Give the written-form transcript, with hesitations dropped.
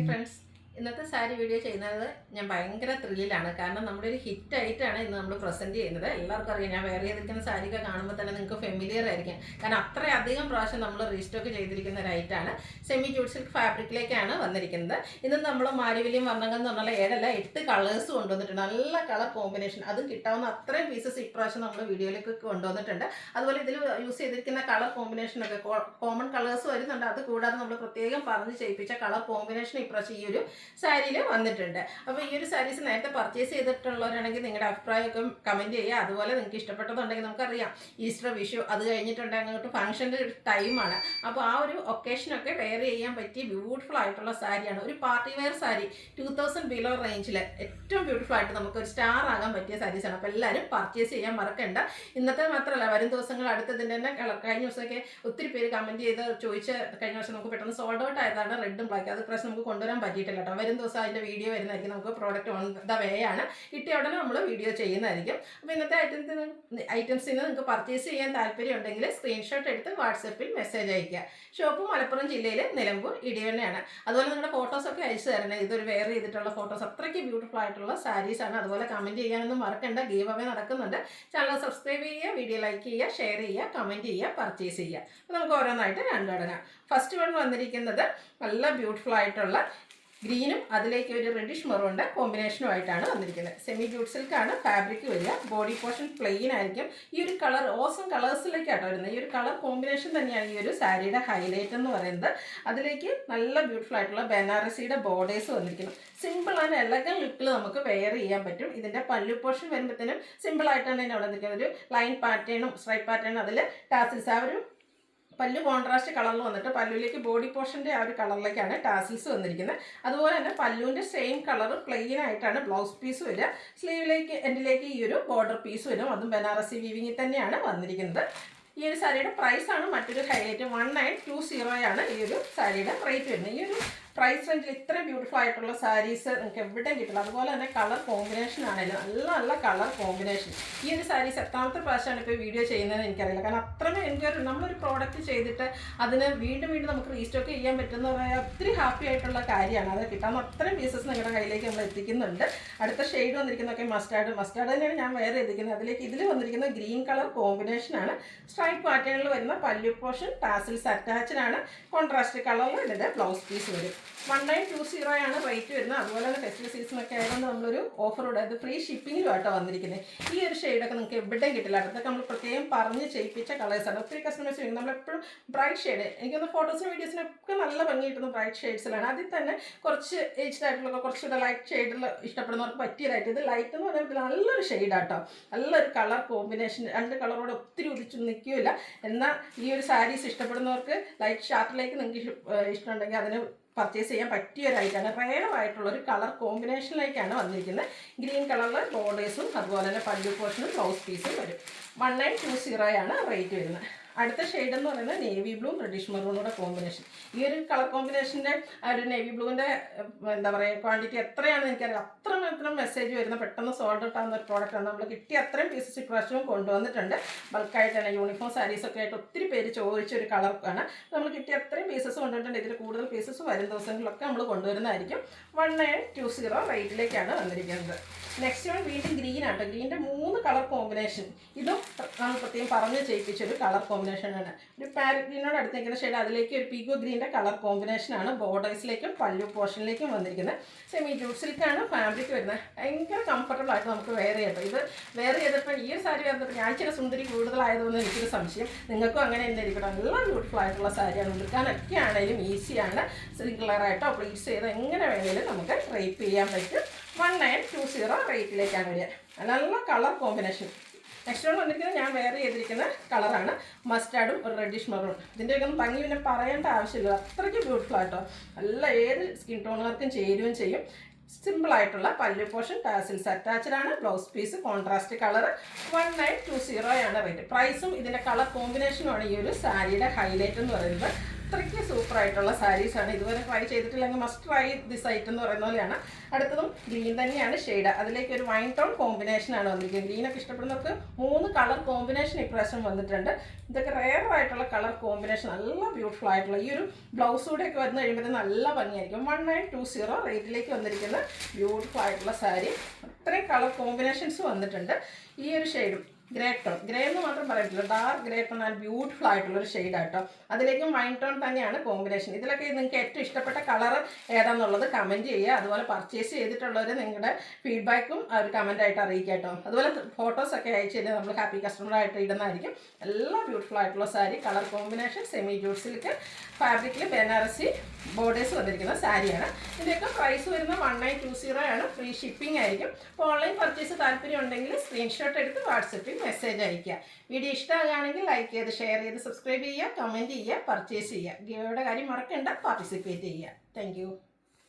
Friends, ഇന്നത്തെ sari video ചെയ്യുന്നത് ഞാൻ ഭയങ്കര ത്രില്ലിലാണ്. കാരണം നമ്മുടെ ഒരു ഹിറ്റ് ആയിട്ടാണ് ഇന്ന് നമ്മൾ പ്രസൻറ്റ് ചെയ്യുന്നത്. എല്ലാവർക്കും അറിയാം, ഞാൻ വേറെ ചെയ്തിരിക്കുന്ന സാരിയൊക്കെ കാണുമ്പോൾ തന്നെ നിങ്ങൾക്ക് ഫെമിലിയർ ആയിരിക്കും. കാരണം അത്രയധികം പ്രാവശ്യം നമ്മൾ റീസ്റ്റോക്ക് ചെയ്തിരിക്കുന്ന ഒരു ഐറ്റാണ്. സെമി ജൂട്ട് സിൽക്ക് ഫാബ്രിക്കിലേക്കാണ് വന്നിരിക്കുന്നത്. ഇന്ന് നമ്മൾ മാരിവല്യം വർണ്ണങ്ങൾ എന്ന് പറഞ്ഞാൽ 8 കളേഴ്സ് കൊണ്ടുവന്നിട്ടുണ്ട്. നല്ല കളർ കോമ്പിനേഷൻ, അതും കിട്ടാവുന്ന അത്രയും പീസസ് ഇപ്രാവശ്യം നമ്മൾ വീഡിയോയിലേക്ക് കൊണ്ടുവന്നിട്ടുണ്ട്. അതുപോലെ ഇതിൽ യൂസ് ചെയ്തിരിക്കുന്ന കളർ കോമ്പിനേഷനൊക്കെ കോമൺ കളേഴ്സ് വരുന്നുണ്ട്. അത് കൂടാതെ നമ്മൾ പ്രത്യേകം പറഞ്ഞ് ചെയ്യിപ്പിച്ച കളർ കോമ്പിനേഷൻ ഇപ്രാവശ്യം ഈ ഒരു സാരിയിൽ വന്നിട്ടുണ്ട്. അപ്പോൾ ഈ ഒരു സാരീസ് നേരത്തെ പർച്ചേസ് ചെയ്തിട്ടുള്ളവരാണെങ്കിൽ നിങ്ങളുടെ അഭിപ്രായമൊക്കെ കമൻറ്റ് ചെയ്യുക. അതുപോലെ നിങ്ങൾക്ക് ഇഷ്ടപ്പെട്ടതുണ്ടെങ്കിൽ നമുക്കറിയാം ഈസ്റ്റർ, വിഷു അത് കഴിഞ്ഞിട്ടുണ്ടെങ്കിൽ അങ്ങോട്ട് ഫംഗ്ഷൻ്റെ ടൈമാണ്. അപ്പോൾ ആ ഒരു ഒക്കേഷനൊക്കെ വെയർ ചെയ്യാൻ പറ്റിയ ബ്യൂട്ടിഫുൾ ആയിട്ടുള്ള സാരിയാണ്. ഒരു പാർട്ടി വെയർ സാരി 2000 ബിലോ റേഞ്ചിൽ ഏറ്റവും ബ്യൂട്ടിഫുൾ ആയിട്ട് നമുക്കൊരു സ്റ്റാർ ആകാൻ പറ്റിയ സാരീസാണ്. അപ്പോൾ എല്ലാവരും പർച്ചേസ് ചെയ്യാൻ മറക്കണ്ട. ഇന്നത്തെ മാത്രമല്ല, വരും ദിവസങ്ങൾ അടുത്തതിൻ്റെ തന്നെ കഴിഞ്ഞ ദിവസമൊക്കെ ഒത്തിരി പേര് കമൻറ്റ് ചെയ്ത് ചോദിച്ച് കഴിഞ്ഞ വർഷം നമുക്ക് പെട്ടെന്ന് സോൾഡ് ഔട്ട് ആയതാണ് റെഡും ബ്ലാക്ക്. അത് പ്രശ്നം നമുക്ക് കൊണ്ടുവരാൻ പറ്റിയിട്ടില്ല കേട്ടോ. വരും ദിവസം അതിൻ്റെ വീഡിയോ വരുന്നതായിരിക്കും. നമുക്ക് പ്രോഡക്റ്റ് ഓൺ ദ വേ ആണ്, കിട്ടിയ ഉടനെ നമ്മൾ വീഡിയോ ചെയ്യുന്നതായിരിക്കും. അപ്പോൾ ഇന്നത്തെ ഐറ്റംസിന് നിങ്ങൾക്ക് പർച്ചേസ് ചെയ്യാൻ താല്പര്യം ഉണ്ടെങ്കിൽ സ്ക്രീൻഷോട്ട് എടുത്ത് വാട്സപ്പിൽ മെസ്സേജ് അയയ്ക്കുക. ഷോപ്പ് മലപ്പുറം ജില്ലയിൽ നിലമ്പൂർ ഇടിവണ്ണയാണ്. അതുപോലെ നിങ്ങളുടെ ഫോട്ടോസൊക്കെ അയച്ചു തരണേ. ഇതൊരു വെയർ ചെയ്തിട്ടുള്ള ഫോട്ടോസ്, അത്രയ്ക്ക് ബ്യൂട്ടിഫുൾ ആയിട്ടുള്ള സാരീസാണ്. അതുപോലെ കമൻറ്റ് ചെയ്യാനൊന്നും മറക്കണ്ട. ഗീവ് അവേ നടക്കുന്നുണ്ട്. ചാനൽ സബ്സ്ക്രൈബ് ചെയ്യുക, വീഡിയോ ലൈക്ക് ചെയ്യുക, ഷെയർ ചെയ്യുക, കമൻറ്റ് ചെയ്യുക, പർച്ചേസ് ചെയ്യുക. അപ്പോൾ നമുക്ക് ഓരോന്നായിട്ട് കണ്ടുപിടങ്ങാം. ഫസ്റ്റ് വൺ വന്നിരിക്കുന്നത് നല്ല ബ്യൂട്ടിഫുൾ ആയിട്ടുള്ള ഗ്രീനും അതിലേക്ക് ഒരു റെഡിഷ് മെറൂണിൻ്റെ കോമ്പിനേഷനുമായിട്ടാണ് വന്നിരിക്കുന്നത്. സെമി ജൂട്ട് സിൽക്കാണ് ഫാബ്രിക് വരിക. ബോഡി പോർഷൻ പ്ലെയിൻ ആയിരിക്കും. ഈ ഒരു കളർ ഓസം കളേഴ്സിലേക്കാട്ടോ വരുന്നത്. ഈ ഒരു കളർ കോമ്പിനേഷൻ തന്നെയാണ് ഈ ഒരു സാരിയുടെ ഹൈലൈറ്റ് എന്ന് പറയുന്നത്. അതിലേക്ക് നല്ല ബ്യൂട്ടിഫുൾ ആയിട്ടുള്ള ബനാറസിയുടെ ബോർഡേഴ്സ് വന്നിരിക്കുന്നു. സിമ്പിൾ ആൻഡ് എലഗൻ ലുക്കിൽ നമുക്ക് വെയർ ചെയ്യാൻ പറ്റും. ഇതിൻ്റെ പല്ലു പോർഷൻ വരുമ്പോഴത്തേനും സിമ്പിൾ ആയിട്ടാണ് ഇതിൻ്റെ അവിടെ നിൽക്കുന്നത്. ഒരു ലൈൻ പാറ്റേണും സ്ട്രൈപ്പ് പാറ്റേണും അതിൽ ടാസിൽസ് ആ ഒരു പല്ലു കോൺട്രാസ്റ്റ് കളറിൽ വന്നിട്ട് പല്ലുവിലേക്ക് ബോഡി പോർഷൻ്റെ ആ ഒരു കളറിലേക്കാണ് ടാസിൽസ് വന്നിരിക്കുന്നത്. അതുപോലെ തന്നെ പല്ലുവിൻ്റെ സെയിം കളർ പ്ലെയിൻ ആയിട്ടാണ് ബ്ലൗസ് പീസ് വരിക. സ്ലീവിലേക്ക് എൻഡിലേക്ക് ഈ ഒരു ബോർഡർ പീസ് വരും. അതും ബനാറസി വീവിങ്ങിൽ തന്നെയാണ് വന്നിരിക്കുന്നത്. ഈ ഒരു സാരിയുടെ പ്രൈസാണ് മറ്റൊരു ഹൈലൈറ്റ്. 1920 ഈ ഒരു സാരിയുടെ റേറ്റ് വരുന്നത്. ഈ ഒരു പ്രൈസ് റേഞ്ചിൽ ഇത്രയും ബ്യൂട്ടിഫുൾ ആയിട്ടുള്ള സാരീസ് നിങ്ങൾക്ക് എവിടെയും കിട്ടില്ല. അതുപോലെ തന്നെ കളർ കോമ്പിനേഷൻ ആണെങ്കിലും നല്ല നല്ല കളർ കോമ്പിനേഷൻ. ഈ ഒരു സാരീസ് എത്രാമത്തെ പ്രാവശ്യമാണ് ഇപ്പോൾ വീഡിയോ ചെയ്യുന്നതെന്ന് എനിക്കറിയില്ല. കാരണം അത്രയും എൻക്വയറി, നമ്മളൊരു പ്രോഡക്റ്റ് ചെയ്തിട്ട് അതിന് വീണ്ടും നമുക്ക് റീസ്റ്റോക്ക് ചെയ്യാൻ പറ്റുമെന്ന് പറയാൻ ഒത്തിരി ഹാപ്പി ആയിട്ടുള്ള കാര്യമാണ്. അത് കിട്ടാവുന്ന അത്രയും പീസസ് നിങ്ങളുടെ കയ്യിലേക്ക് നമ്മൾ എത്തിക്കുന്നുണ്ട്. അടുത്ത ഷെയ്ഡ് വന്നിരിക്കുന്നതൊക്കെ മസ്റ്റാർഡ് തന്നെയാണ് ഞാൻ വേറെ എത്തിക്കുന്നത്. അതിലേക്ക് ഇതിൽ വന്നിരിക്കുന്ന ഗ്രീൻ കളർ കോമ്പിനേഷനാണ്. സ്ട്രൈപ്പ് പാറ്റേണിൽ വരുന്ന പല്ലു പോർഷൻ ടാസിൽസ് അറ്റാച്ച്ഡ് ആണ്. കോൺട്രാസ്റ്റ് കളറിൽ ഇതിൻ്റെ ബ്ലൗസ് പീസ് വരും. 1920 റേറ്റ് വരുന്നത്. അതുപോലെ തന്നെ ഫെസ്റ്റിവൽ സീസണൊക്കെ ആയതുകൊണ്ട് നമ്മളൊരു ഓഫറോടെ അത് ഫ്രീ ഷിപ്പിങ്ങിലുമായിട്ടോ വന്നിരിക്കുന്നത്. ഈ ഒരു ഷെയ്ഡൊക്കെ നിങ്ങൾക്ക് എവിടെയും കിട്ടില്ല. അടുത്തൊക്കെ നമ്മൾ പ്രത്യേകം പറഞ്ഞ് ചെയ്യിപ്പിച്ച കളേഴ്സാണ്. ഒത്തിരി കസ്റ്റമേഴ്സ് ചോദിക്കും നമ്മളെപ്പോഴും ബ്രൈറ്റ് ഷെയ്ഡ്, എനിക്കൊന്ന് ഫോട്ടോസിനും വീഡിയോസിനൊക്കെ നല്ല ഭംഗി കിട്ടുന്ന ബ്രൈറ്റ് ഷെയ്ഡ്സിലാണ്. അതിൽ തന്നെ കുറച്ച് ഏജ്ഡ് ആയിട്ടുള്ള കുറച്ചുകൂടെ ലൈറ്റ് ഷെയ്ഡിൽ ഇഷ്ടപ്പെടുന്നവർക്ക് പറ്റിയതായിട്ട് ഇത് ലൈറ്റ് എന്ന് പറയുമ്പോൾ നല്ലൊരു ഷെയ്ഡാട്ടോ. നല്ലൊരു കളർ കോമ്പിനേഷൻ. രണ്ട് കളറോട് ഒത്തിരി ഉദിച്ചു നിൽക്കില്ല. എന്നാൽ ഈ ഒരു സാരീസ് ഇഷ്ടപ്പെടുന്നവർക്ക് ലൈറ്റ് ഷാർട്ടിലേക്ക് നിങ്ങൾക്ക് ഇഷ്ടമുണ്ടെങ്കിൽ അതിന് പർച്ചേസ് ചെയ്യാൻ പറ്റിയ ഒരു ഐറ്റാണ്. റെയറായിട്ടുള്ളൊരു കളർ കോമ്പിനേഷനിലേക്കാണ് വന്നിരിക്കുന്നത്. ഗ്രീൻ കളറിൽ ബോർഡേഴ്സും അതുപോലെ തന്നെ പല്ലു പോർഷനും ബ്ലൗസ് പീസും വരും. 1920 റേറ്റ് വരുന്നത്. അടുത്ത ഷെയ്ഡ് എന്ന് പറയുന്നത് നേവി ബ്ലൂ റെഡിഷ് മെറൂണുടെ കോമ്പിനേഷൻ. ഈ ഒരു കളർ കോമ്പിനേഷൻ്റെ ആ ഒരു നേവി ബ്ലൂവിൻ്റെ എന്താ പറയുക ക്വാണ്ടിറ്റി എത്രയാണെന്ന് എനിക്കറിയാം. അത്രമാത്രം മെസ്സേജ് വരുന്ന പെട്ടെന്ന് സോൾഡ് ഔട്ട് ആകുന്ന ഒരു പ്രോഡക്റ്റാണ്. നമ്മൾ കിട്ടിയ അത്രയും പീസസ് ഇപ്രാവശ്യവും കൊണ്ടുവന്നിട്ടുണ്ട്. ബൾക്കായിട്ട് തന്നെ യൂണിഫോം സാരീസൊക്കെ ആയിട്ട് ഒത്തിരി പേര് ചോദിച്ചൊരു കളറാണ്. നമ്മൾ കിട്ടിയ അത്രയും പീസസ് കൊണ്ടുവന്നിട്ടുണ്ട്. ഇതിൽ കൂടുതൽ പീസസ് വരും ദിവസങ്ങളിലൊക്കെ നമ്മൾ കൊണ്ടുവരുന്നതായിരിക്കും. 1920 റേറ്റിലേക്കാണ് വന്നിരിക്കുന്നത്. നെക്സ്റ്റ് വൺ വീണ്ടും ഗ്രീൻ ആട്ടോ. ഗ്രീൻ്റെ 3 കളർ കോമ്പിനേഷൻ. ഇതും നമ്മൾ പ്രത്യേകം പറഞ്ഞ് ചെയ്യിപ്പിച്ചൊരു കളർ കോമ്പിനേഷനാണ്. ഒരു പാരറ്റ് ഗ്രീനോട് അടുത്ത് നിൽക്കുന്ന ഷെയ്ഡ് അതിലേക്ക് ഒരു പീഗോ ഗ്രീൻ്റെ കളർ കോമ്പിനേഷനാണ്. ബോർഡേഴ്സിലേക്കും പല്ലു പോർഷനിലേക്കും വന്നിരിക്കുന്നത്. സെമി ജൂട്ട് സിൽക്കാണ് ഫാബ്രിക് വരുന്നത്. ഭയങ്കര കംഫർട്ടബിൾ ആയിട്ട് നമുക്ക് വെയർ ചെയ്യാം. ഇത് വെയർ ചെയ്തപ്പോൾ ഈ ഒരു സാരി വന്നപ്പോൾ ഞാൻ ചില സുന്ദരി കൂടുതലായതുകൊണ്ട് എനിക്കൊരു സംശയം. നിങ്ങൾക്കും അങ്ങനെ തന്നെ ഇരിക്കണം. നല്ല ബ്യൂട്ടിഫുൾ ആയിട്ടുള്ള സാരിയാണ്. ഉടുക്കാനൊക്കെ ആണെങ്കിലും ഈസിയാണ്. സിംഗിളറായിട്ടോ പ്ലീറ്റ്സ് ചെയ്ത് എങ്ങനെ വേണമെങ്കിലും നമുക്ക് റേപ്പ് ചെയ്യാൻ പറ്റും. 1920 റേറ്റിലേക്കാണ് വരിക. നല്ല കളർ കോമ്പിനേഷൻ. നെക്സ്റ്റ് വൺ വന്നിരിക്കുന്നത് ഞാൻ വേറെ ചെയ്തിരിക്കുന്ന കളറാണ്. മസ്റ്റാർഡും ഒരു റെഡിഷ് മെറൂൺ. ഇതിൻ്റെയൊക്കെ ഒന്നും ഭംഗി പിന്നെ പറയേണ്ട ആവശ്യമില്ല. അത്രയ്ക്ക് ബ്യൂട്ടിഫുൾ ആയിട്ടോ. നല്ല ഏത് സ്കിൻ ടോണുകാർക്കും ചേരുകയും ചെയ്യും. സിമ്പിളായിട്ടുള്ള പല്ലു പോർഷൻ ടാസിൽസ് അറ്റാച്ച്ഡ് ആണ്. Blouse piece contrast colour. 1920 rate. പ്രൈസും ഇതിൻ്റെ കളർ കോമ്പിനേഷനുമാണ് ഈ ഒരു സാരിയുടെ ഹൈലൈറ്റ് എന്ന് പറയുന്നത്. അത്രയ്ക്ക് സൂപ്പറായിട്ടുള്ള സാരീസാണ്. ഇതുവരെ ട്രൈ ചെയ്തിട്ടില്ലെങ്കിൽ മസ്റ്റ് ട്രൈ ദിസ് ഐറ്റം എന്ന് പറയുന്ന പോലെയാണ്. അടുത്തതും ഗ്രീൻ തന്നെയാണ് ഷെയ്ഡ്. അതിലേക്ക് ഒരു വൈൻ ടോൺ കോമ്പിനേഷനാണ് വന്നിരിക്കുന്നത്. ഗ്രീനൊക്കെ ഇഷ്ടപ്പെടുന്നവർക്ക് 3 കളർ കോമ്പിനേഷൻ ഇപ്രാവശ്യം വന്നിട്ടുണ്ട്. ഇതൊക്കെ റെയർ ആയിട്ടുള്ള കളർ കോമ്പിനേഷൻ, നല്ല ബ്യൂട്ടിഫുൾ ആയിട്ടുള്ള ഈ ഒരു ബ്ലൗസ് കൂടെയൊക്കെ വന്ന് കഴിയുമ്പോൾ നല്ല ഭംഗിയായിരിക്കും. 1920 റേറ്റിലേക്ക് വന്നിരിക്കുന്ന ബ്യൂട്ടിഫുൾ ആയിട്ടുള്ള സാരി. അത്രയും കളർ കോമ്പിനേഷൻസ് വന്നിട്ടുണ്ട്. ഈ ഒരു ഷെയ്ഡും ഗ്രേ ടോൺ, ഗ്രേ എന്ന് മാത്രം പറയത്തില്ല, ഡാർക്ക് ഗ്രേ ടോൺ ആണ് ബ്യൂട്ടിഫുൾ ആയിട്ടുള്ളൊരു ഷെയ്ഡാട്ടോ. അതിലേക്കും വൈൻ ടോൺ തന്നെയാണ് കോമ്പിനേഷൻ. ഇതിലൊക്കെ നിങ്ങൾക്ക് ഏറ്റവും ഇഷ്ടപ്പെട്ട കളർ ഏതാണെന്നുള്ളത് കമൻറ്റ് ചെയ്യുക. അതുപോലെ പർച്ചേസ് ചെയ്തിട്ടുള്ളവർ നിങ്ങളുടെ ഫീഡ്ബാക്കും ഒരു കമൻറ്റായിട്ട് അറിയിക്കുക കേട്ടോ. അതുപോലെ ഫോട്ടോസൊക്കെ അയച്ചു കഴിഞ്ഞാൽ നമ്മൾ ഹാപ്പി കസ്റ്റമറായിട്ട് ഇടുന്നതായിരിക്കും. എല്ലാ ബ്യൂട്ടിഫുൾ ആയിട്ടുള്ള sari, colour combination, semi jute silk ഫാബ്രിക്കിൽ ബനാറസി ബോർഡേഴ്സ് വന്നിരിക്കുന്ന സാരിയാണ്. ഇതിൻ്റെയൊക്കെ പ്രൈസ് വരുന്നത് 1920 ആണ്. ഫ്രീ ഷിപ്പിംഗ് ആയിരിക്കും. അപ്പോൾ ഓൺലൈൻ പർച്ചേസ് താല്പര്യം ഉണ്ടെങ്കിൽ സ്ക്രീൻഷോട്ട് എടുത്ത് വാട്സപ്പിൽ മെസ്സേജ് അയയ്ക്കുക. വീഡിയോ ഇഷ്ടമാകുകയാണെങ്കിൽ ലൈക്ക് ചെയ്ത്, ഷെയർ ചെയ്ത്, സബ്സ്ക്രൈബ് ചെയ്യുക, കമൻറ്റ് ചെയ്യുക, പർച്ചേസ് ചെയ്യുക. ഗിവയുടെ കാര്യം മറക്കണ്ട, പാർട്ടിസിപ്പേറ്റ് ചെയ്യുക. താങ്ക്